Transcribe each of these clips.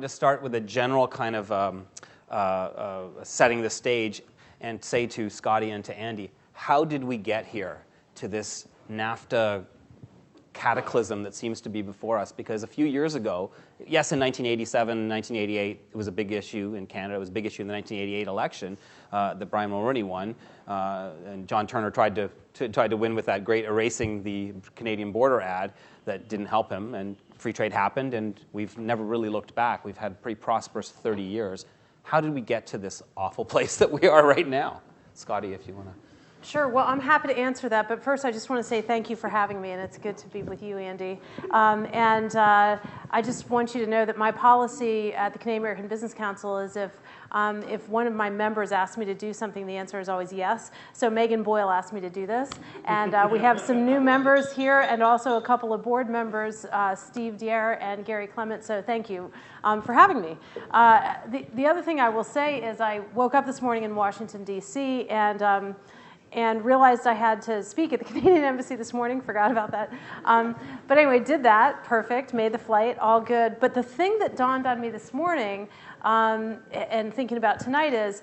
wanted to start with a general kind of setting the stage and say to Scotty and to Andy, how did we get here to this NAFTA cataclysm that seems to be before us? Because a few years ago, yes, in 1987, 1988, it was a big issue in Canada. It was a big issue in the 1988 election that Brian Mulroney won, and John Turner tried to win with that great erasing the Canadian border ad that didn't help him, and free trade happened, and we've never really looked back. We've had pretty prosperous 30 years. How did we get to this awful place that we are right now? Scotty, if you want to. Sure. Well, I'm happy to answer that, but first I just want to say thank you for having me, and it's good to be with you, Andy. I just want you to know that my policy at the Canadian American Business Council is if one of my members asks me to do something, the answer is always yes. So Megan Boyle asked me to do this, and we have some new members here and also a couple of board members, Steve Dier and Gary Clement, so thank you for having me. The other thing I will say is I woke up this morning in Washington, D.C., and realized I had to speak at the Canadian Embassy this morning, forgot about that. But anyway, did that, perfect, made the flight, all good. But the thing that dawned on me this morning and thinking about tonight is,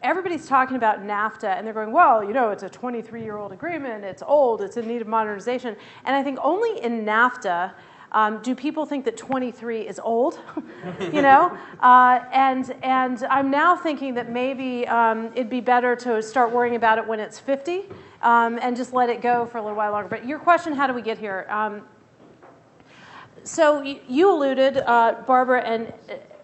everybody's talking about NAFTA, and they're going, well, it's a 23-year-old agreement, it's old, it's in need of modernization. And I think only in NAFTA do people think that 23 is old, and I'm now thinking that maybe it'd be better to start worrying about it when it's 50 and just let it go for a little while longer. But your question, how do we get here? So you alluded, Barbara,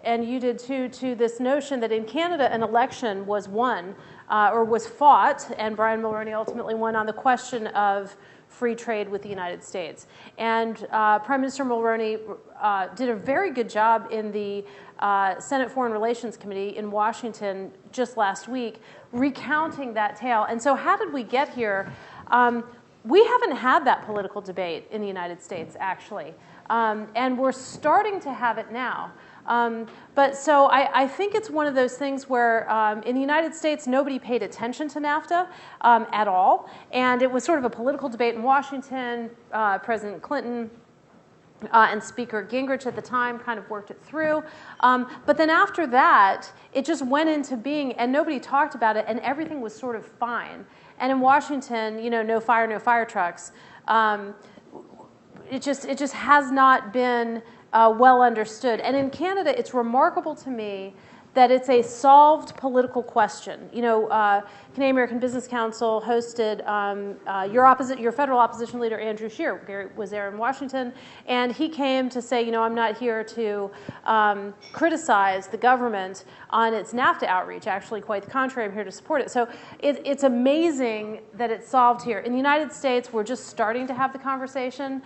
and you did too, to this notion that in Canada an election was won or was fought, and Brian Mulroney ultimately won on the question of free trade with the United States. And Prime Minister Mulroney did a very good job in the Senate Foreign Relations Committee in Washington just last week, recounting that tale. And so how did we get here? We haven't had that political debate in the United States, actually. And we're starting to have it now. But so I think it's one of those things where in the United States, nobody paid attention to NAFTA at all. And it was sort of a political debate in Washington. President Clinton and Speaker Gingrich at the time kind of worked it through. But then after that, it just went into being, and nobody talked about it, and everything was sort of fine. And in Washington, no fire trucks. It just has not been well understood. And in Canada, it's remarkable to me that it's a solved political question. Canadian American Business Council hosted your federal opposition leader, Andrew Scheer. Gary was there in Washington, and he came to say, I'm not here to criticize the government on its NAFTA outreach. Actually, quite the contrary, I'm here to support it. So it's amazing that it's solved here. In the United States, we're just starting to have the conversation.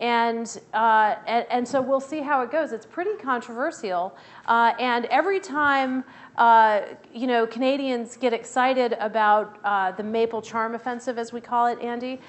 And so we'll see how it goes. It's pretty controversial. And every time, Canadians get excited about the Maple Charm Offensive, as we call it, Andy,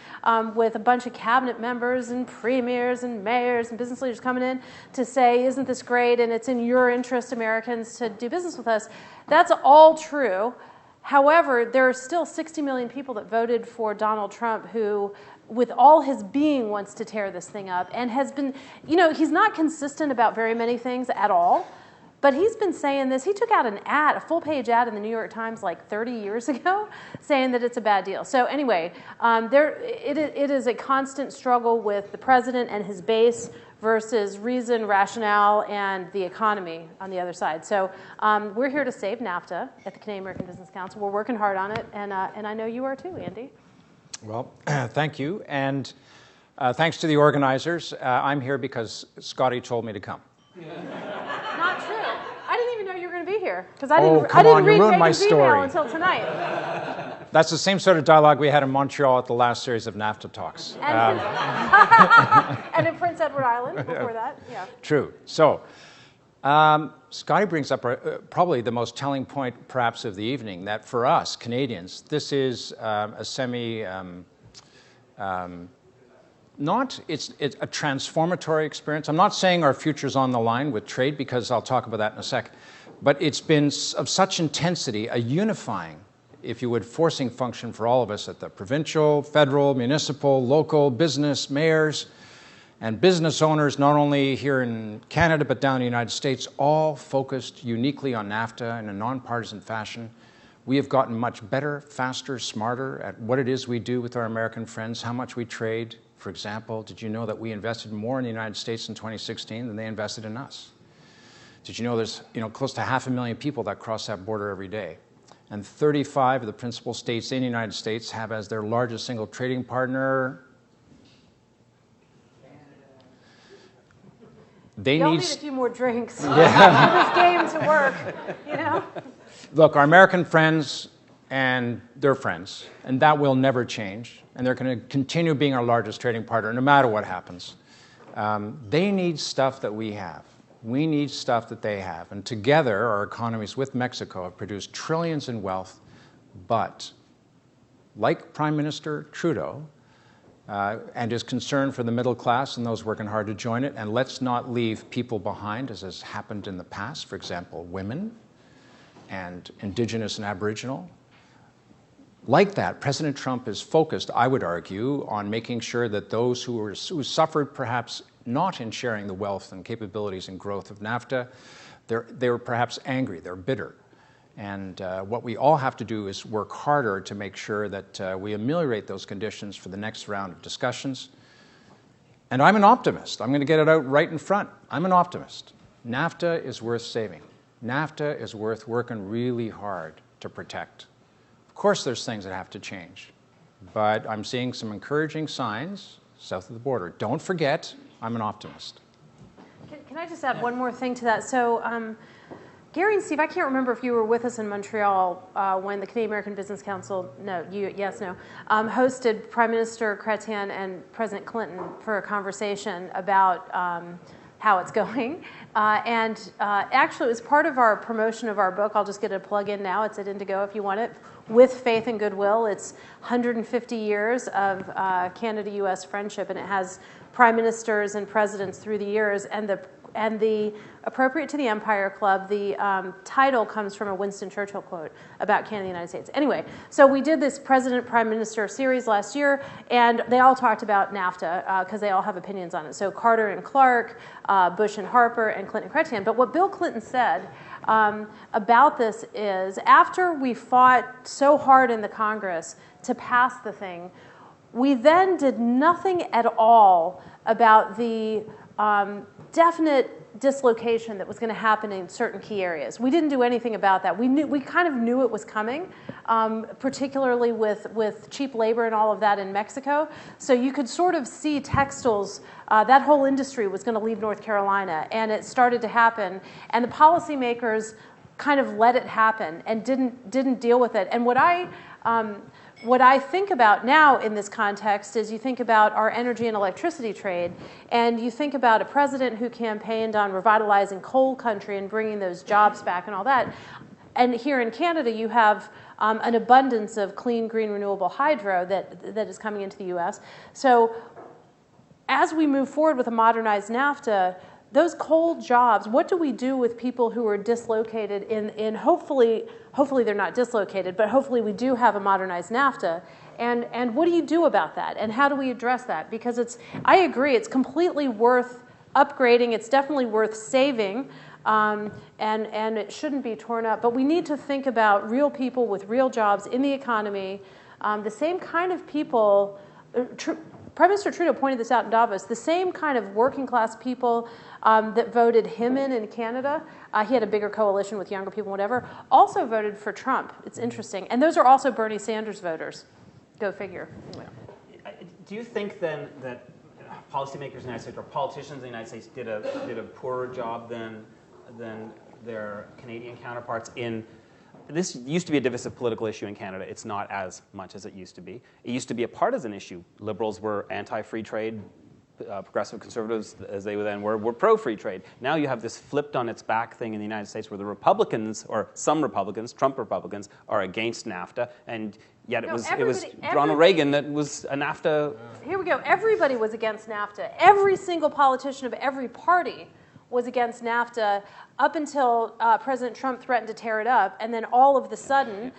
with a bunch of cabinet members and premiers and mayors and business leaders coming in to say, isn't this great, and it's in your interest, Americans, to do business with us. That's all true. However, there are still 60 million people that voted for Donald Trump who, with all his being, wants to tear this thing up and has been, he's not consistent about very many things at all, but he's been saying this. He took out an ad, a full-page ad in the New York Times like 30 years ago saying that it's a bad deal. So anyway, it is a constant struggle with the president and his base versus reason, rationale, and the economy on the other side. So we're here to save NAFTA at the Canadian American Business Council. We're working hard on it, and I know you are too, Andy. Well, thank you, and thanks to the organizers. I'm here because Scotty told me to come. Not true. I didn't even know you were going to be here because I didn't read Megan's email until tonight. That's the same sort of dialogue we had in Montreal at the last series of NAFTA talks. And in Prince Edward Island before that, yeah. True. So, Scotty brings up probably the most telling point, perhaps, of the evening, that for us, Canadians, this is a it's a transformatory experience. I'm not saying our future's on the line with trade, because I'll talk about that in a sec, but it's been of such intensity, a unifying, if you would, forcing function for all of us at the provincial, federal, municipal, local, business, mayors, And business owners, not only here in Canada but down in the United States, all focused uniquely on NAFTA in a nonpartisan fashion. We have gotten much better, faster, smarter at what it is we do with our American friends, how much we trade. For example, did you know that we invested more in the United States in 2016 than they invested in us? Did you know there's close to 500,000 people that cross that border every day? And 35 of the principal states in the United States have as their largest single trading partner. Y'all need a few more drinks for this game to work, you know? Look, our American friends and their friends, and that will never change, and they're going to continue being our largest trading partner no matter what happens. They need stuff that we have. We need stuff that they have. And together, our economies with Mexico have produced trillions in wealth, but like Prime Minister Trudeau, and is concerned for the middle class and those working hard to join it, and let's not leave people behind, as has happened in the past, for example, women and Indigenous and Aboriginal. Like that, President Trump is focused, I would argue, on making sure that those who suffered perhaps not in sharing the wealth and capabilities and growth of NAFTA, they were perhaps angry, they're bitter. And what we all have to do is work harder to make sure that we ameliorate those conditions for the next round of discussions. And I'm an optimist. I'm going to get it out right in front. I'm an optimist. NAFTA is worth saving. NAFTA is worth working really hard to protect. Of course, there's things that have to change, but I'm seeing some encouraging signs south of the border. Don't forget, I'm an optimist. Can I just add one more thing to that? So, Gary and Steve, I can't remember if you were with us in Montreal when the Canadian American Business Council, hosted Prime Minister Chrétien and President Clinton for a conversation about how it's going. Actually, it was part of our promotion of our book. I'll just get a plug in now. It's at Indigo if you want it. With Faith and Goodwill. It's 150 years of Canada-U.S. friendship, and it has prime ministers and presidents through the years. And the appropriate to the Empire Club, the title comes from a Winston Churchill quote about Canada and the United States. Anyway, so we did this President-Prime Minister series last year, and they all talked about NAFTA because they all have opinions on it. So Carter and Clark, Bush and Harper, and Clinton and Chrétien. But what Bill Clinton said about this is, after we fought so hard in the Congress to pass the thing, we then did nothing at all about the definite dislocation that was going to happen in certain key areas. We didn't do anything about that. We kind of knew it was coming, particularly with cheap labor and all of that in Mexico. So you could sort of see textiles, that whole industry was going to leave North Carolina, and it started to happen. And the policymakers kind of let it happen and didn't deal with it. And what I think about now in this context is you think about our energy and electricity trade, and you think about a president who campaigned on revitalizing coal country and bringing those jobs back and all that. And here in Canada, you have an abundance of clean, green, renewable hydro that is coming into the U.S. So as we move forward with a modernized NAFTA, those coal jobs, what do we do with people who are dislocated in hopefully they're not dislocated, but hopefully we do have a modernized NAFTA. And what do you do about that? And how do we address that? Because I agree, it's completely worth upgrading. It's definitely worth saving, and it shouldn't be torn up. But we need to think about real people with real jobs in the economy, the same kind of people. Prime Minister Trudeau pointed this out in Davos, the same kind of working class people that voted him in Canada. He had a bigger coalition with younger people, whatever, also voted for Trump. It's interesting. And those are also Bernie Sanders voters. Go figure. Anyway. Do you think then that policymakers in the United States or politicians in the United States did a poorer job than their Canadian counterparts in? This used to be a divisive political issue in Canada. It's not as much as it used to be. It used to be a partisan issue. Liberals were anti-free trade. Progressive conservatives, as they then were pro-free trade. Now you have this flipped on its back thing in the United States where the Republicans, or some Republicans, Trump Republicans, are against NAFTA, and yet it was Ronald Reagan that was a NAFTA. Here we go. Everybody was against NAFTA. Every single politician of every party was against NAFTA up until President Trump threatened to tear it up, and then all of the sudden,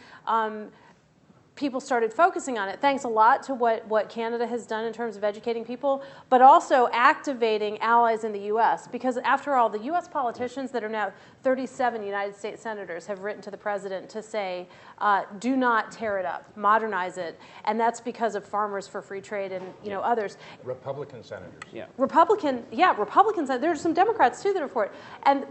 people started focusing on it, thanks a lot to what Canada has done in terms of educating people, but also activating allies in the U.S. Because after all, the U.S. politicians that are now 37 United States senators have written to the president to say, do not tear it up, modernize it. And that's because of Farmers for Free Trade and others. Republican senators. Yeah. Republicans. There's some Democrats too that are for it.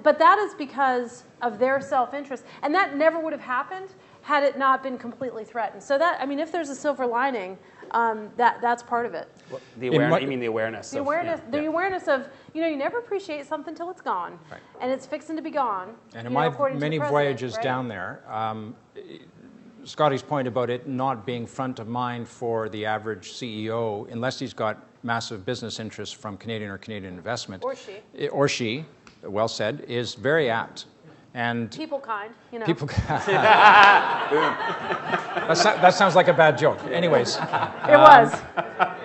But that is because of their self-interest. And that never would have happened had it not been completely threatened. So that, I mean, if there's a silver lining, that's part of it. Well, you mean the awareness? The awareness of, you never appreciate something till it's gone. Right. And it's fixing to be gone. And in my many voyages down there, Scotty's point about it not being front of mind for the average CEO, unless he's got massive business interests from Canadian or Canadian investment. Or she, well said, is very apt. And people kind. That sounds like a bad joke. Anyways. It was.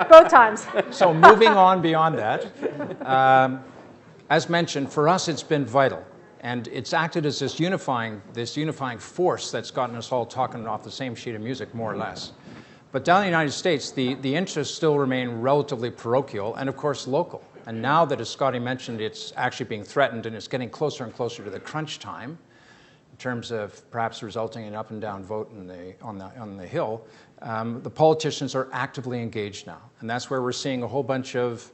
Both times. So moving on beyond that, as mentioned, for us it's been vital. And it's acted as this unifying force that's gotten us all talking off the same sheet of music, more or less. But down in the United States, the interests still remain relatively parochial and, of course, local. And now that, as Scotty mentioned, it's actually being threatened and it's getting closer and closer to the crunch time in terms of perhaps resulting in an up and down vote on the Hill, the politicians are actively engaged now. And that's where we're seeing a whole bunch of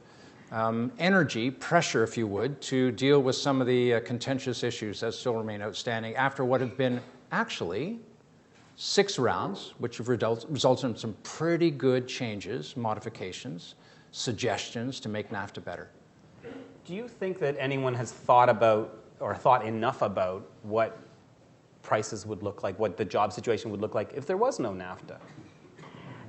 energy, pressure, if you would, to deal with some of the contentious issues that still remain outstanding after what have been actually 6 rounds, which have resulted in some pretty good changes, modifications, suggestions to make NAFTA better. Do you think that anyone has thought about or thought enough about what prices would look like, what the job situation would look like if there was no NAFTA?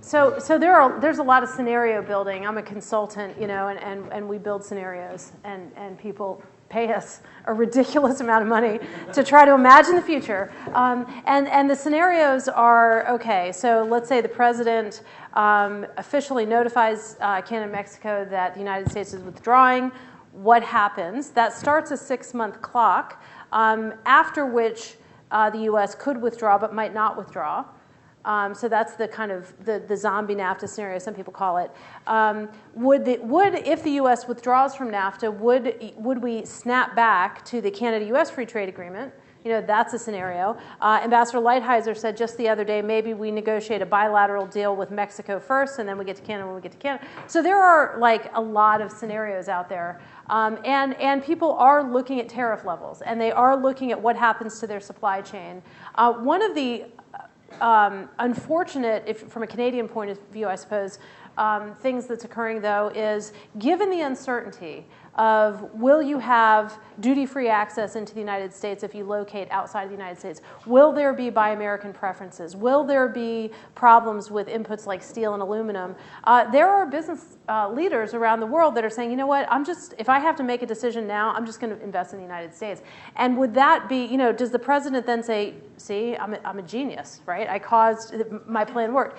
So there's a lot of scenario building. I'm a consultant, and we build scenarios, and people pay us a ridiculous amount of money to try to imagine the future. And the scenarios are, okay, so let's say the president officially notifies Canada and Mexico that the United States is withdrawing. What happens? That starts a 6-month clock, after which the U.S. could withdraw but might not withdraw. So that's the kind of the zombie NAFTA scenario, some people call it. If the U.S. withdraws from NAFTA, would we snap back to the Canada-U.S. Free Trade Agreement? That's a scenario. Ambassador Lighthizer said just the other day, maybe we negotiate a bilateral deal with Mexico first, and then we get to Canada when we get to Canada. So there are like a lot of scenarios out there. And people are looking at tariff levels, and they are looking at what happens to their supply chain. One of the unfortunate, from a Canadian point of view, I suppose, things that's occurring, though, is given the uncertainty of will you have duty-free access into the United States if you locate outside of the United States? Will there be Buy American preferences? Will there be problems with inputs like steel and aluminum? There are business leaders around the world that are saying, you know what, if I have to make a decision now, I'm just going to invest in the United States. And would that be, does the president then say, see, I'm a genius, right? My plan worked.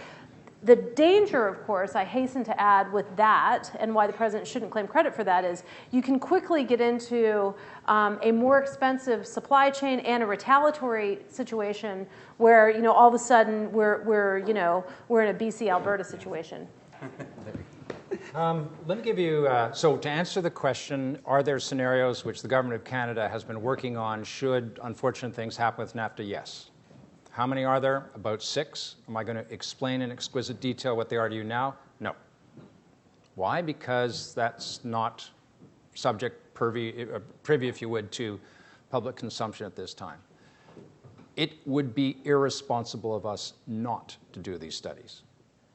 The danger, of course, I hasten to add with that, and why the president shouldn't claim credit for that, is you can quickly get into a more expensive supply chain and a retaliatory situation where all of a sudden we're in a BC Alberta situation. Let me give you, so to answer the question, are there scenarios which the government of Canada has been working on should unfortunate things happen with NAFTA? Yes. How many are there? About 6. Am I going to explain in exquisite detail what they are to you now? No. Why? Because that's not subject privy, if you would, to public consumption at this time. It would be irresponsible of us not to do these studies.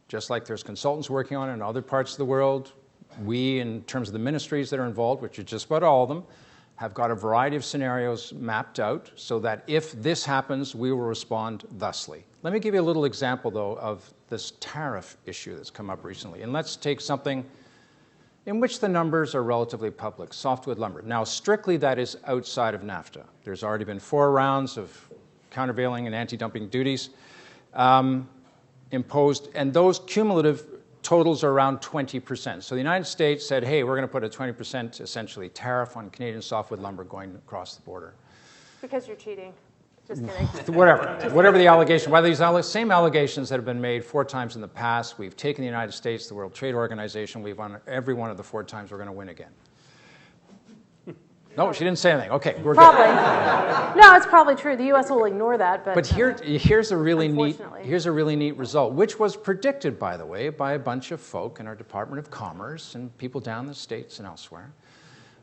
Just like there's consultants working on it in other parts of the world, we, in terms of the ministries that are involved, which are just about all of them, have got a variety of scenarios mapped out so that if this happens, we will respond thusly. Let me give you a little example, though, of this tariff issue that's come up recently. And let's take something in which the numbers are relatively public, softwood lumber. Now, strictly that is outside of NAFTA. There's already been 4 rounds of countervailing and anti-dumping duties imposed, and those cumulative totals are around 20%. So the United States said, hey, we're going to put a 20% essentially tariff on Canadian softwood lumber going across the border. Because you're cheating. Just kidding. Whatever the allegation, whether these same allegations that have been made 4 times in the past, we've taken the United States, the World Trade Organization, we've won every one of the 4 times, we're going to win again. No, she didn't say anything. Okay, we're Probably. good. No, it's probably true. The U.S. will ignore that. But here's a really neat result, which was predicted, by the way, by a bunch of folk in our Department of Commerce and people down in the States and elsewhere.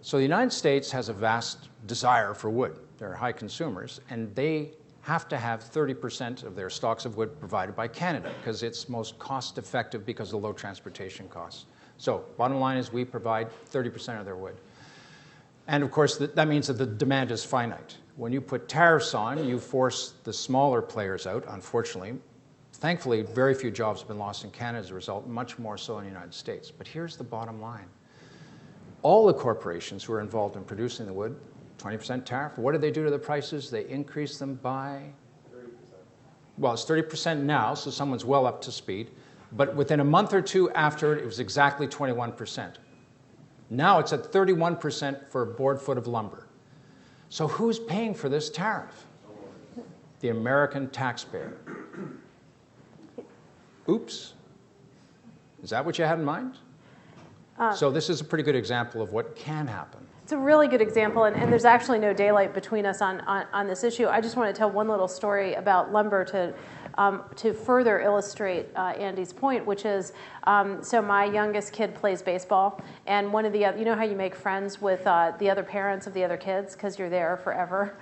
So the United States has a vast desire for wood. They're high consumers, and they have to have 30% of their stocks of wood provided by Canada because it's most cost-effective because of low transportation costs. So bottom line is we provide 30% of their wood. And of course, that means that the demand is finite. When you put tariffs on, you force the smaller players out, unfortunately. Thankfully, very few jobs have been lost in Canada as a result, much more so in the United States. But here's the bottom line. All the corporations who are involved in producing the wood, 20% tariff, what do they do to the prices? They increase them by 30%. Well, it's 30% now, so someone's well up to speed. But within a month or 2 after it was exactly 21%. Now it's at 31% for a board foot of lumber. So who's paying for this tariff? The American taxpayer. Oops. Is that what you had in mind? So this is a pretty good example of what can happen. It's a really good example, and there's actually no daylight between us on this issue. I just want to tell one little story about lumber to further illustrate Andy's point, which is, so my youngest kid plays baseball, and one of the other, you know how you make friends with the other parents of the other kids because you're there forever?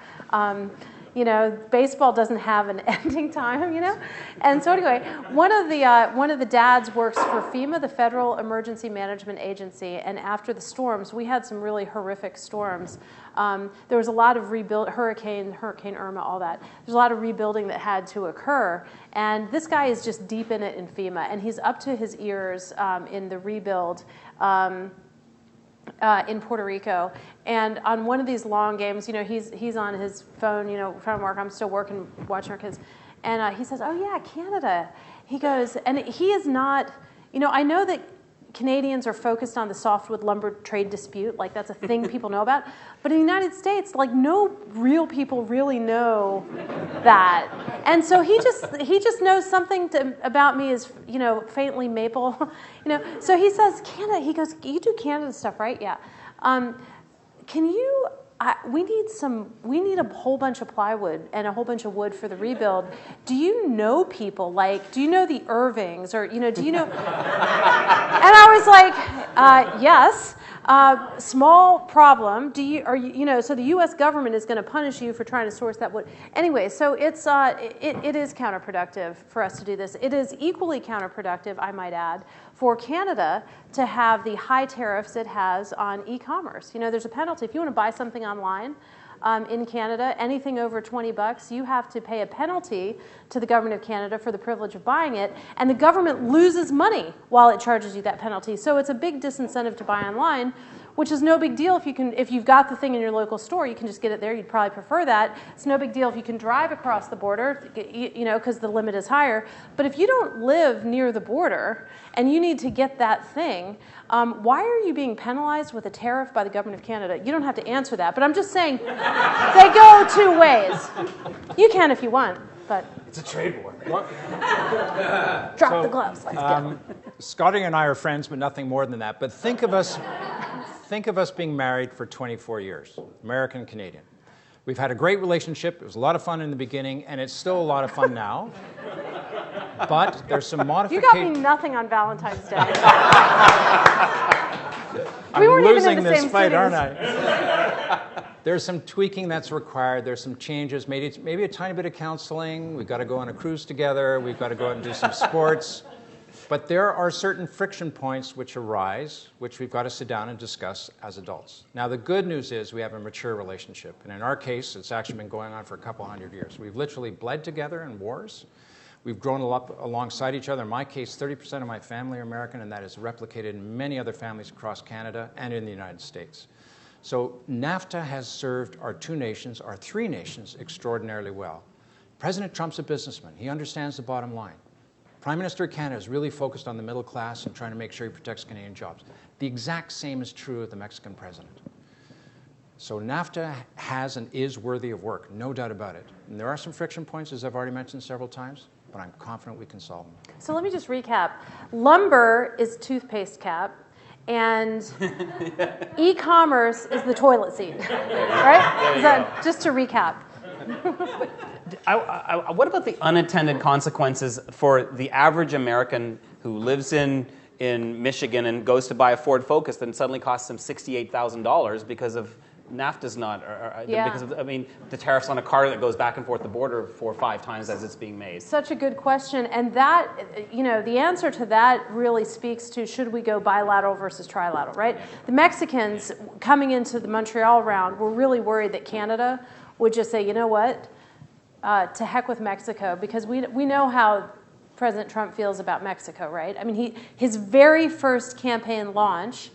You know, baseball doesn't have an ending time, you know? And so anyway, one of the dads works for FEMA, the Federal Emergency Management Agency, and after the storms, we had some really horrific storms. There was a lot of Hurricane Irma, all that. There's a lot of rebuilding that had to occur, and this guy is just deep in it in FEMA, and he's up to his ears in the rebuild. In Puerto Rico, and on one of these long games, you know, he's on his phone, you know, trying to work. I'm still working, watching our kids, and he says, "Oh yeah, Canada." He goes, and he is not, you know, I know that Canadians are focused on the softwood lumber trade dispute, like that's a thing people know about, but in the United States, like no real people really know that, and so he just knows something about me is, you know, faintly maple, you know. So he says Canada. He goes, "You do Canada stuff, right?" Yeah. Can you? We need a whole bunch of plywood and a whole bunch of wood for the rebuild. Do you know people, like, do you know the Irvings, or, you know, do you know? And I was like, yes. Small problem. You know, so the U.S. government is going to punish you for trying to source that wood. Anyway, so it is counterproductive for us to do this. It is equally counterproductive, I might add, for Canada to have the high tariffs it has on e-commerce. You know, there's a penalty. If you want to buy something online in Canada, anything over $20, you have to pay a penalty to the government of Canada for the privilege of buying it, and the government loses money while it charges you that penalty. So it's a big disincentive to buy online, which is no big deal if you've got the thing in your local store, you can just get it there. You'd probably prefer that. It's no big deal if you can drive across the border, you know, because the limit is higher. But if you don't live near the border and you need to get that thing, why are you being penalized with a tariff by the government of Canada? You don't have to answer that, but I'm just saying they go 2 ways. You can if you want, but It's a trade war. drop the gloves. Let's go. Scotty and I are friends, but nothing more than that. But think of us being married for 24 years, American, Canadian. We've had a great relationship. It was a lot of fun in the beginning, and it's still a lot of fun now. But there's some modifications. You got me nothing on Valentine's Day. I'm we weren't losing even in the this same fight, cities. aren't I? There's some tweaking that's required. There's some changes, maybe a tiny bit of counseling. We've got to go on a cruise together. We've got to go out and do some sports. But there are certain friction points which arise, which we've got to sit down and discuss as adults. Now, the good news is we have a mature relationship. And in our case, it's actually been going on for a couple hundred years. We've literally bled together in wars. We've grown up alongside each other. In my case, 30% of my family are American, and that is replicated in many other families across Canada and in the United States. So NAFTA has served our 2 nations, our 3 nations, extraordinarily well. President Trump's a businessman. He understands the bottom line. Prime Minister of Canada is really focused on the middle class and trying to make sure he protects Canadian jobs. The exact same is true of the Mexican president. So NAFTA has and is worthy of work, no doubt about it. And there are some friction points, as I've already mentioned several times, but I'm confident we can solve them. So let me just recap. Lumber is toothpaste cap, and e-commerce is the toilet seat, right? Is that, just to recap. What about the unintended consequences for the average American who lives in Michigan and goes to buy a Ford Focus that suddenly costs him $68,000 because of NAFTA's not, because of, the tariffs on a car that goes back and forth the border 4 or 5 times as it's being made? Such a good question, and that, the answer to that really speaks to should we go bilateral versus trilateral, right? The Mexicans coming into the Montreal round were really worried that Canada would just say, you know what, to heck with Mexico, because we know how President Trump feels about Mexico, right? His very first campaign launch,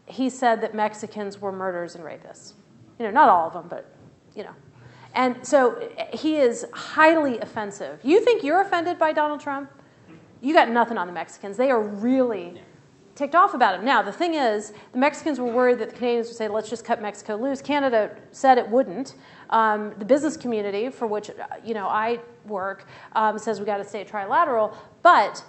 he said that Mexicans were murderers and rapists. Not all of them, but, And so he is highly offensive. You think you're offended by Donald Trump? You got nothing on the Mexicans. They are really ticked off about him. Now, the thing is, the Mexicans were worried that the Canadians would say, let's just cut Mexico loose. Canada said it wouldn't. The business community, for which I work, says we got to stay trilateral. But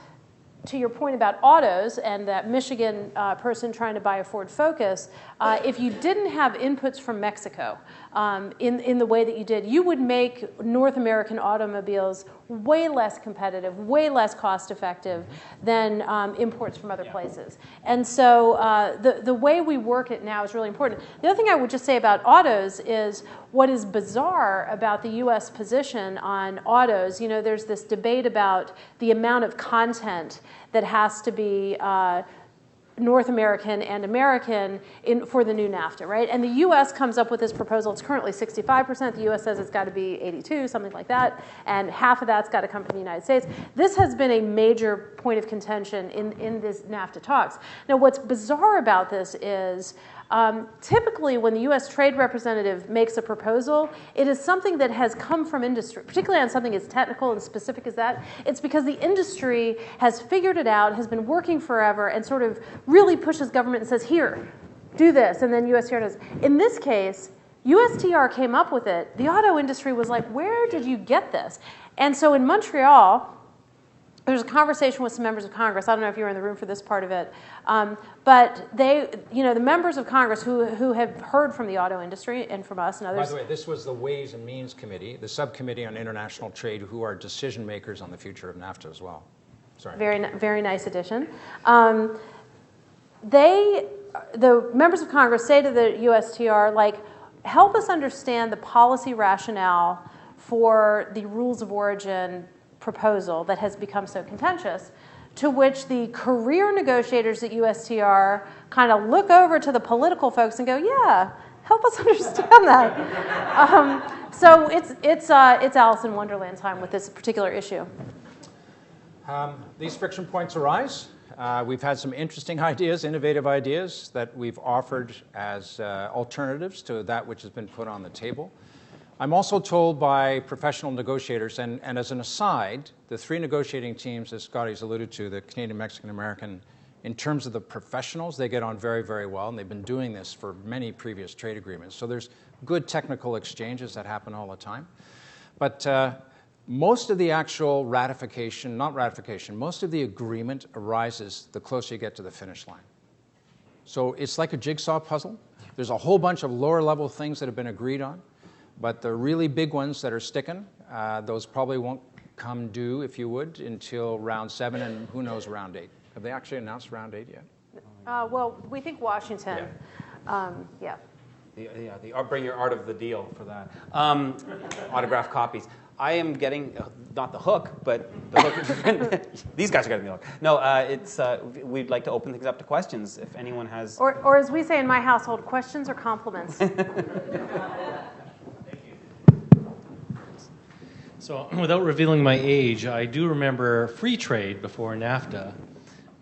to your point about autos and that Michigan person trying to buy a Ford Focus, if you didn't have inputs from Mexico in the way that you did, you would make North American automobiles way less competitive, way less cost effective than imports from other places. And so the way we work it now is really important. The other thing I would just say about autos is what is bizarre about the U.S. position on autos. There's this debate about the amount of content that has to be North American and American for the new NAFTA, right? And the U.S. comes up with this proposal. It's currently 65%. The U.S. says it's got to be 82, something like that, and half of that's got to come from the United States. This has been a major point of contention in this NAFTA talks. Now, what's bizarre about this is typically when the U.S. Trade Representative makes a proposal, it is something that has come from industry, particularly on something as technical and specific as that. It's because the industry has figured it out, has been working forever, and sort of really pushes government and says, here, do this, and then USTR does. In this case, USTR came up with it. The auto industry was like, where did you get this? And so in Montreal, there's a conversation with some members of Congress. I don't know if you were in the room for this part of it, but they, the members of Congress who have heard from the auto industry and from us and others. By the way, this was the Ways and Means Committee, the subcommittee on international trade, who are decision makers on the future of NAFTA as well. Sorry. Very nice addition. The members of Congress say to the USTR, help us understand the policy rationale for the rules of origin proposal that has become so contentious, to which the career negotiators at USTR kind of look over to the political folks and go, yeah, help us understand that. So it's Alice in Wonderland time with this particular issue. These friction points arise. We've had some interesting ideas, innovative ideas that we've offered as alternatives to that which has been put on the table. I'm also told by professional negotiators, and as an aside, the 3 negotiating teams, as Scotty's alluded to, the Canadian, Mexican, American, in terms of the professionals, they get on very, very well, and they've been doing this for many previous trade agreements. So there's good technical exchanges that happen all the time. But most of the actual most of the agreement arises the closer you get to the finish line. So it's like a jigsaw puzzle. There's a whole bunch of lower-level things that have been agreed on. But the really big ones that are sticking, those probably won't come due, if you would, until round 7 and who knows, round 8. Have they actually announced round 8 yet? Well, we think Washington. Yeah. The bring your art of the deal for that. Autographed copies. I am getting, not the hook, but the hook. These guys are getting the hook. No, we'd like to open things up to questions if anyone has. Or as we say in my household, questions or compliments. So without revealing my age, I do remember free trade before NAFTA,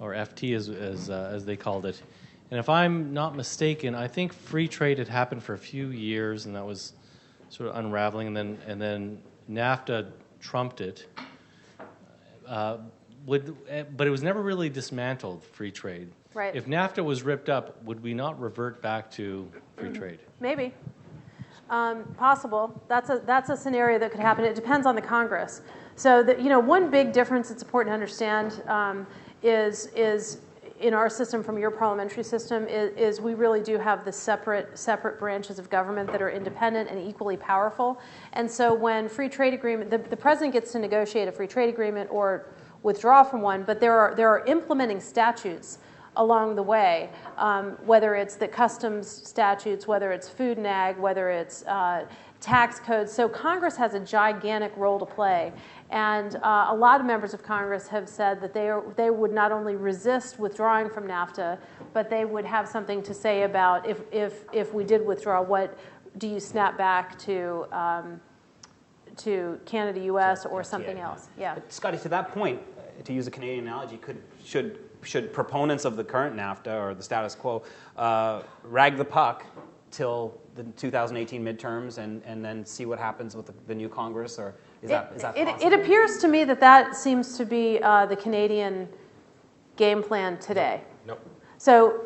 or FT as they called it. And if I'm not mistaken, I think free trade had happened for a few years, and that was sort of unraveling, and then NAFTA trumped it. But it was never really dismantled, free trade. Right. If NAFTA was ripped up, would we not revert back to free trade? Maybe. Possible. That's a scenario that could happen. It depends on the Congress. So, one big difference that's important to understand is in our system from your parliamentary system is we really do have the separate branches of government that are independent and equally powerful. And so when free trade agreement, the president gets to negotiate a free trade agreement or withdraw from one, but there are implementing statutes along the way, whether it's the customs statutes, whether it's food and ag, whether it's tax codes. So Congress has a gigantic role to play. And a lot of members of Congress have said that they would not only resist withdrawing from NAFTA, but they would have something to say about if we did withdraw, what do you snap back to Canada, U.S., or something else? Yeah. But Scotty, to that point, to use a Canadian analogy, should proponents of the current NAFTA or the status quo rag the puck till the 2018 midterms and then see what happens with the new Congress, or is that possible? It appears to me that seems to be the Canadian game plan today. Nope. So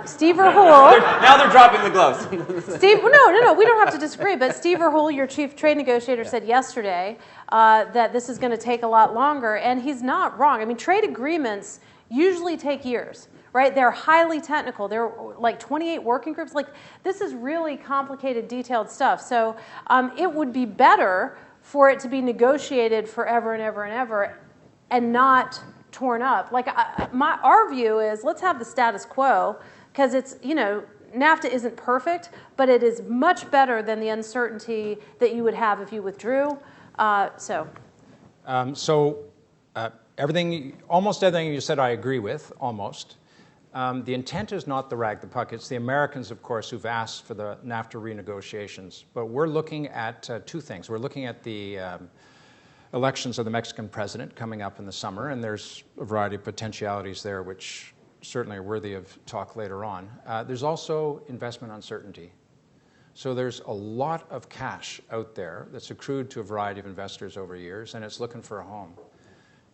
Steve Rahul. Now they're dropping the gloves. Steve, no, we don't have to disagree. But Steve Rahul, your chief trade negotiator, said yesterday that this is going to take a lot longer, and he's not wrong. I mean, trade agreements usually take years, right? They're highly technical. They're like 28 working groups. Like, this is really complicated, detailed stuff. So it would be better for it to be negotiated forever and ever and ever and not torn up. Like, our view is, let's have the status quo, because it's, NAFTA isn't perfect, but it is much better than the uncertainty that you would have if you withdrew. Almost everything you said I agree with, almost. The intent is not to rag the puck. It's the Americans, of course, who've asked for the NAFTA renegotiations. But we're looking at two things. We're looking at the elections of the Mexican president coming up in the summer, and there's a variety of potentialities there which certainly are worthy of talk later on. There's also investment uncertainty. So there's a lot of cash out there that's accrued to a variety of investors over years, and it's looking for a home.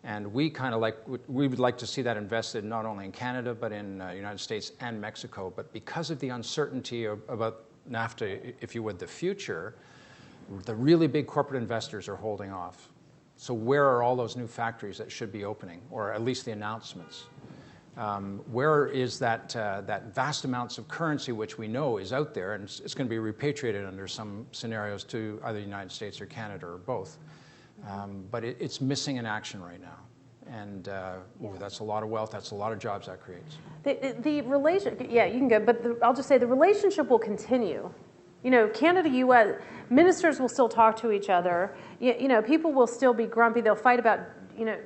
And we would like to see that invested not only in Canada, but in the United States and Mexico. But because of the uncertainty about NAFTA, if you would, the future, the really big corporate investors are holding off. So where are all those new factories that should be opening, or at least the announcements? Where is that vast amounts of currency which we know is out there, and it's going to be repatriated under some scenarios to either the United States or Canada or both. But it's missing in action right now. And that's a lot of wealth, that's a lot of jobs that creates. The relation, yeah, you can go, but I'll just say the relationship will continue. Canada, U.S., ministers will still talk to each other. People will still be grumpy. They'll fight about,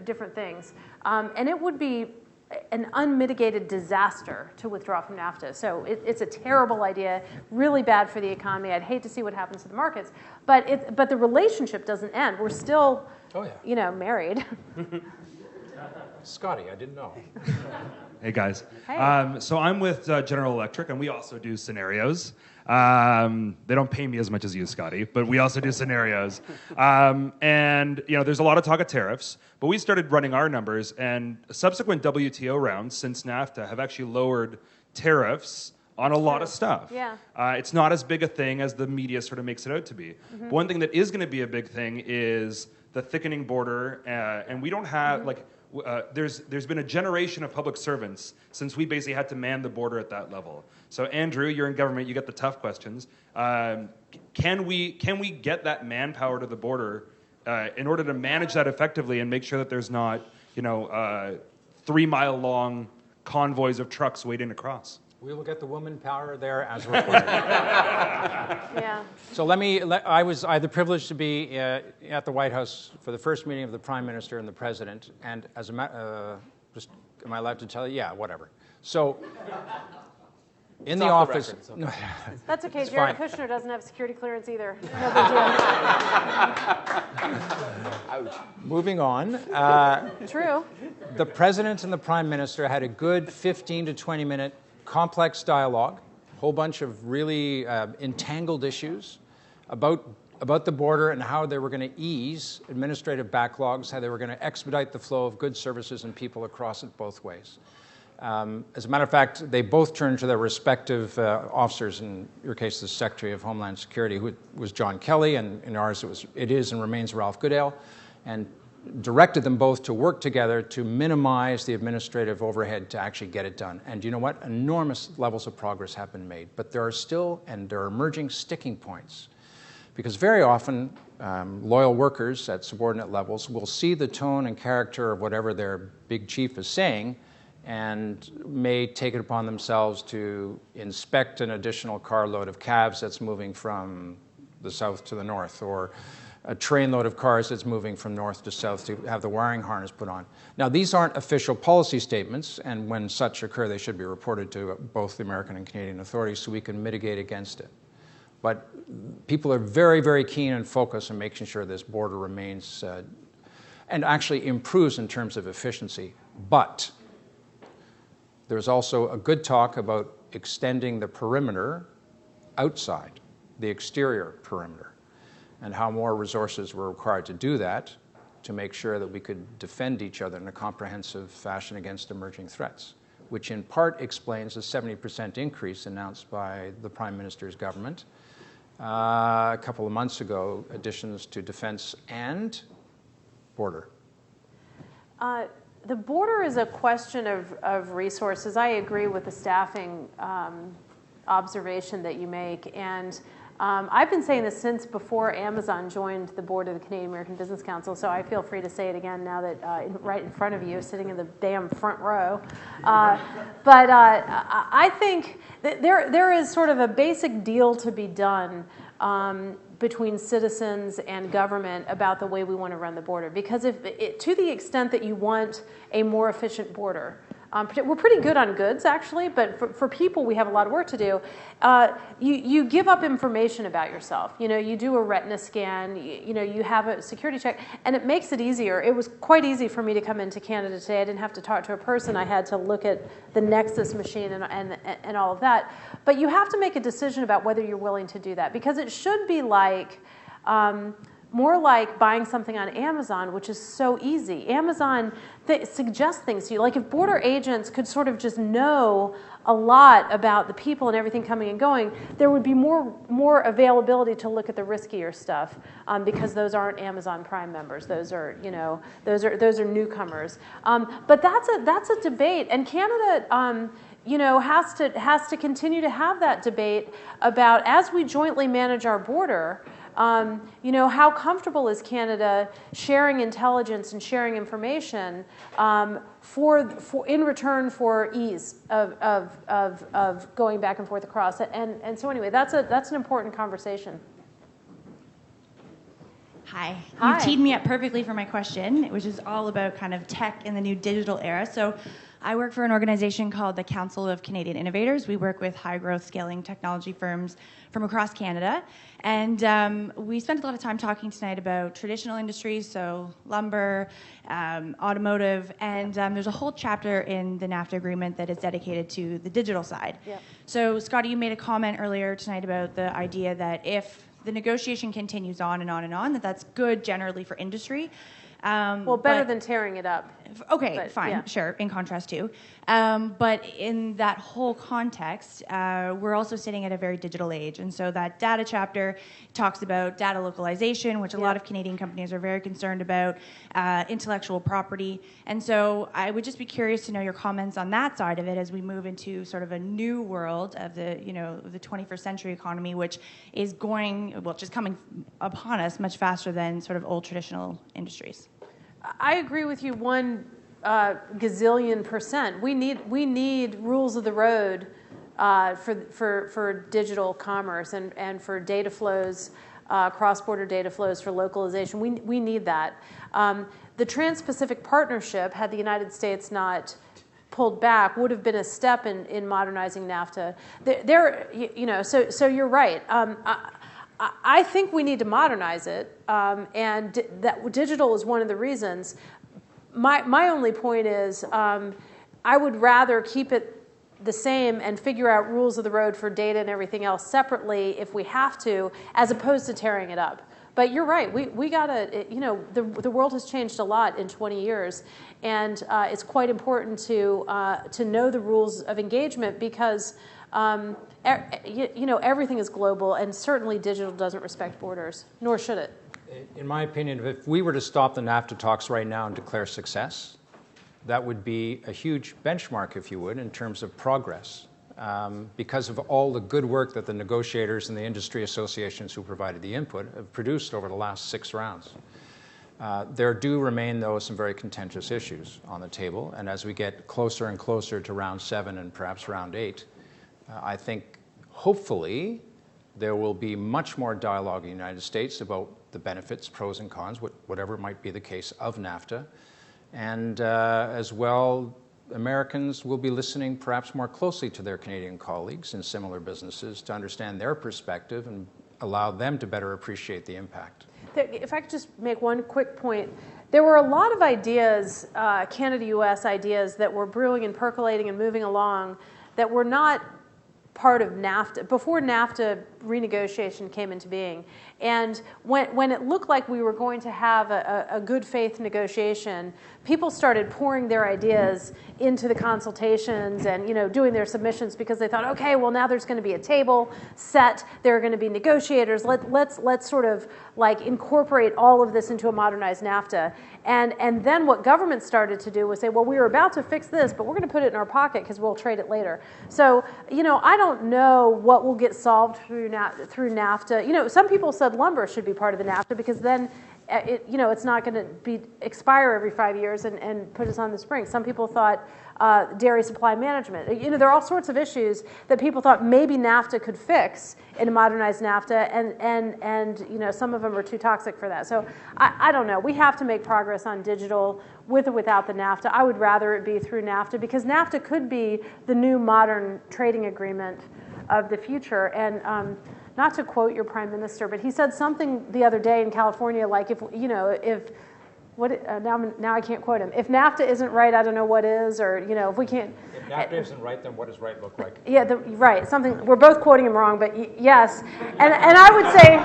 different things. And it would be an unmitigated disaster to withdraw from NAFTA. So it's a terrible idea, really bad for the economy. I'd hate to see what happens to the markets. But the relationship doesn't end. We're still, married. Scotty, I didn't know. Hey, guys. Hey. So I'm with General Electric, and we also do scenarios. They don't pay me as much as you, Scotty, but we also do scenarios. And there's a lot of talk of tariffs, but we started running our numbers, and subsequent WTO rounds since NAFTA have actually lowered tariffs on a lot of stuff. Yeah. It's not as big a thing as the media sort of makes it out to be. Mm-hmm. One thing that is going to be a big thing is the thickening border, and we don't have, there's been a generation of public servants since we basically had to man the border at that level. So Andrew, you're in government, you get the tough questions. Can we get that manpower to the border in order to manage that effectively and make sure that there's not 3-mile long convoys of trucks waiting to cross? We will get the woman power there as required. Yeah. So I had the privilege to be at the White House for the first meeting of the Prime Minister and the President, and am I allowed to tell you? Yeah, whatever. So in the office. No. That's okay. It's Jared fine. Kushner doesn't have security clearance either. No big deal. Ouch. Moving on. True. The President and the Prime Minister had a good 15 to 20 minute complex dialogue, a whole bunch of really entangled issues about the border and how they were going to ease administrative backlogs, how they were going to expedite the flow of goods, services, and people across it both ways. As a matter of fact, they both turned to their respective officers. In your case, the Secretary of Homeland Security, who was John Kelly, and in ours it is and remains Ralph Goodale, and directed them both to work together to minimize the administrative overhead to actually get it done. And you know what? Enormous levels of progress have been made. But there are still, and there are emerging sticking points. Because very often, loyal workers at subordinate levels will see the tone and character of whatever their big chief is saying and may take it upon themselves to inspect an additional carload of calves that's moving from the south to the north, or a trainload of cars that's moving from north to south to have the wiring harness put on. Now, these aren't official policy statements, and when such occur, they should be reported to both the American and Canadian authorities so we can mitigate against it. But people are very, very keen and focused on making sure this border remains and actually improves in terms of efficiency. But there's also a good talk about extending the perimeter outside, the exterior perimeter, and how more resources were required to do that to make sure that we could defend each other in a comprehensive fashion against emerging threats, which in part explains the 70% increase announced by the Prime Minister's government a couple of months ago, additions to defense and border. The border is a question of resources. I agree with the staffing observation that you make. And I've been saying this since before Amazon joined the board of the Canadian American Business Council, so I feel free to say it again now that right in front of you, sitting in the damn front row. But I think that there is sort of a basic deal to be done between citizens and government about the way we want to run the border. Because to the extent that you want a more efficient border, we're pretty good on goods, actually, but for people, we have a lot of work to do. You give up information about yourself. You know, you do a retina scan, you have a security check, and it makes it easier. It was quite easy for me to come into Canada today. I didn't have to talk to a person. I had to look at the Nexus machine and all of that. But you have to make a decision about whether you're willing to do that, because it should be like, more like buying something on Amazon, which is so easy. Amazon suggests things to you. Like if border agents could sort of just know a lot about the people and everything coming and going, there would be more availability to look at the riskier stuff, because those aren't Amazon Prime members. Those are newcomers. But that's a debate, and Canada has to continue to have that debate about, as we jointly manage our border, how comfortable is Canada sharing intelligence and sharing information in return for ease of going back and forth across it? And so anyway, that's an important conversation. Hi. You teed me up perfectly for my question, which is all about kind of tech in the new digital era. So I work for an organization called the Council of Canadian Innovators. We work with high-growth scaling technology firms from across Canada. And we spent a lot of time talking tonight about traditional industries, so lumber, automotive, and there's a whole chapter in the NAFTA agreement that is dedicated to the digital side. Yep. So, Scotty, you made a comment earlier tonight about the idea that if the negotiation continues on and on and on, that's good generally for industry. Well, better than tearing it up. Okay, but, fine, yeah. Sure, in contrast to. But in that whole context, we're also sitting at a very digital age. And so that data chapter talks about data localization, which a lot of Canadian companies are very concerned about, intellectual property. And so I would just be curious to know your comments on that side of it as we move into sort of a new world of the 21st century economy, which is coming upon us much faster than sort of old traditional industries. I agree with you 1 gazillion %. We need rules of the road for digital commerce and for data flows, cross-border data flows for localization. We need that. The Trans-Pacific Partnership, had the United States not pulled back, would have been a step in modernizing NAFTA. So you're right. I think we need to modernize it, and that digital is one of the reasons. My only point is I would rather keep it the same and figure out rules of the road for data and everything else separately if we have to, as opposed to tearing it up. But you're right. We gotta, the world has changed a lot in 20 years, and it's quite important to know the rules of engagement because everything is global, and certainly digital doesn't respect borders, nor should it. In my opinion, if we were to stop the NAFTA talks right now and declare success, that would be a huge benchmark, if you would, in terms of progress. Because of all the good work that the negotiators and the industry associations who provided the input have produced over the last 6 rounds. There do remain, though, some very contentious issues on the table, and as we get closer and closer to round 7 and perhaps round 8, I think hopefully there will be much more dialogue in the United States about the benefits, pros and cons, whatever might be the case of NAFTA, and as well, Americans will be listening perhaps more closely to their Canadian colleagues in similar businesses to understand their perspective and allow them to better appreciate the impact. If I could just make one quick point. There were a lot of ideas, Canada-US ideas, that were brewing and percolating and moving along that were not part of NAFTA, before NAFTA renegotiation came into being. And when it looked like we were going to have a good faith negotiation, people started pouring their ideas into the consultations and doing their submissions because they thought, okay, well now there's going to be a table set, there are going to be negotiators, let's sort of like incorporate all of this into a modernized NAFTA. And then what government started to do was say, well, we were about to fix this, but we're going to put it in our pocket because we'll trade it later. So, I don't know what will get solved through NAFTA. Some people said lumber should be part of the NAFTA because then it's not going to expire every 5 years and put us on the spring. Some people thought dairy supply management. There are all sorts of issues that people thought maybe NAFTA could fix in a modernized NAFTA, and some of them are too toxic for that. So I don't know. We have to make progress on digital with or without the NAFTA. I would rather it be through NAFTA because NAFTA could be the new modern trading agreement of the future. And not to quote your prime minister, but he said something the other day in California, like now I can't quote him. If NAFTA isn't right, I don't know what is, or if we can't. If NAFTA isn't right, then what does right look like? Yeah, right. Something. We're both quoting him wrong, but yes. And I would say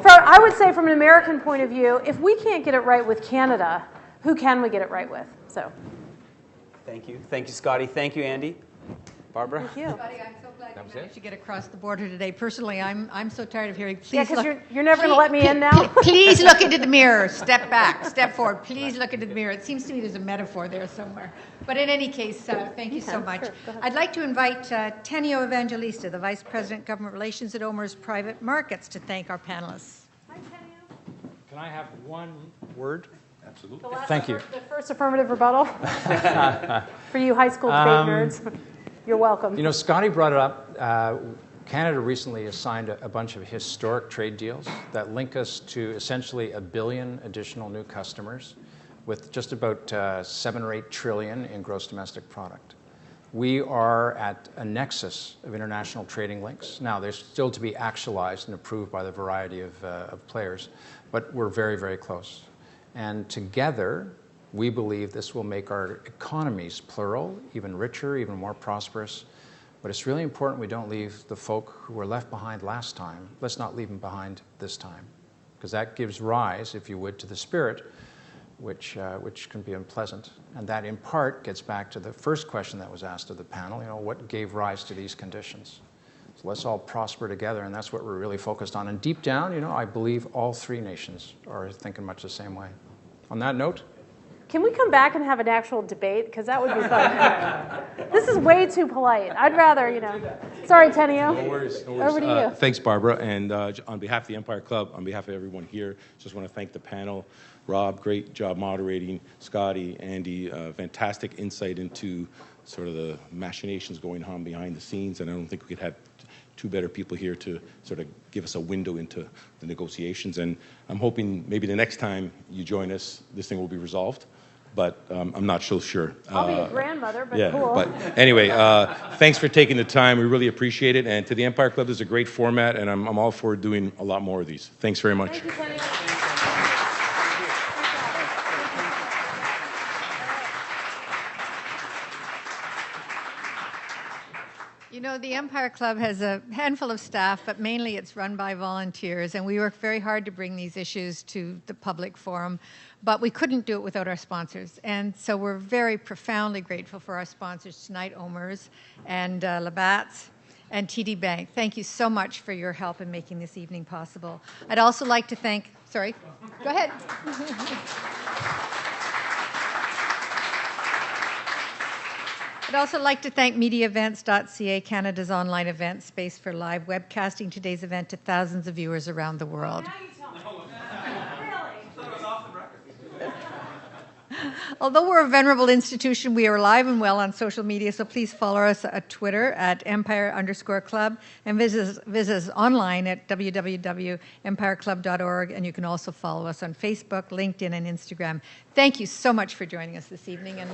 I would say from an American point of view, if we can't get it right with Canada, who can we get it right with? So. Thank you, Scotty. Thank you, Andy. Barbara. Thank you. Scotty, I'm so glad you managed to get across the border today. Personally, I'm so tired of hearing. Please because you're never going to let me in now. Please look into the mirror. Step back. Step forward. Please look into the mirror. It seems to me there's a metaphor there somewhere. But in any case, thank you so much. Sure, I'd like to invite Tenio Evangelista, the Vice President, Government Relations at OMERS Private Markets, to thank our panelists. Hi, Tenio. Can I have one word? Absolutely. Thank you. The first affirmative rebuttal for you high school debate nerds. You're welcome. Scotty brought it up. Canada recently has signed a bunch of historic trade deals that link us to essentially 1 billion additional new customers with just about 7 or 8 trillion in gross domestic product. We are at a nexus of international trading links. Now, they're still to be actualized and approved by the variety of players, but we're very, very close. And together, we believe this will make our economies plural, even richer, even more prosperous. But it's really important we don't leave the folk who were left behind last time. Let's not leave them behind this time, because that gives rise, if you would, to the spirit, which can be unpleasant. And that, in part, gets back to the first question that was asked of the panel, what gave rise to these conditions? So let's all prosper together, and that's what we're really focused on. And deep down, I believe all 3 nations are thinking much the same way. On that note, can we come back and have an actual debate? Because that would be fun. This is way too polite. I'd rather, Sorry, Tenio. No worries. Over to you. Thanks, Barbara. And on behalf of the Empire Club, on behalf of everyone here, just want to thank the panel. Rob, great job moderating. Scotty, Andy, fantastic insight into sort of the machinations going on behind the scenes. And I don't think we could have 2 better people here to sort of give us a window into the negotiations. And I'm hoping maybe the next time you join us, this thing will be resolved. But I'm not so sure. I'll be a grandmother, but yeah, cool. But anyway, thanks for taking the time. We really appreciate it. And to the Empire Club, this is a great format, and I'm all for doing a lot more of these. Thanks very much. Thank you, Tenio. You know, the Empire Club has a handful of staff, but mainly it's run by volunteers, and we work very hard to bring these issues to the public forum, but we couldn't do it without our sponsors. And so we're very profoundly grateful for our sponsors tonight, OMERS and Labatt's and TD Bank. Thank you so much for your help in making this evening possible. I'd also like to thank, sorry, go ahead. I'd also like to thank MediaEvents.ca, Canada's online event space for live webcasting today's event to thousands of viewers around the world. Although we're a venerable institution, we are alive and well on social media, so please follow us at Twitter at Empire_Club and visit us online at www.empireclub.org, and you can also follow us on Facebook, LinkedIn, and Instagram. Thank you so much for joining us this evening. And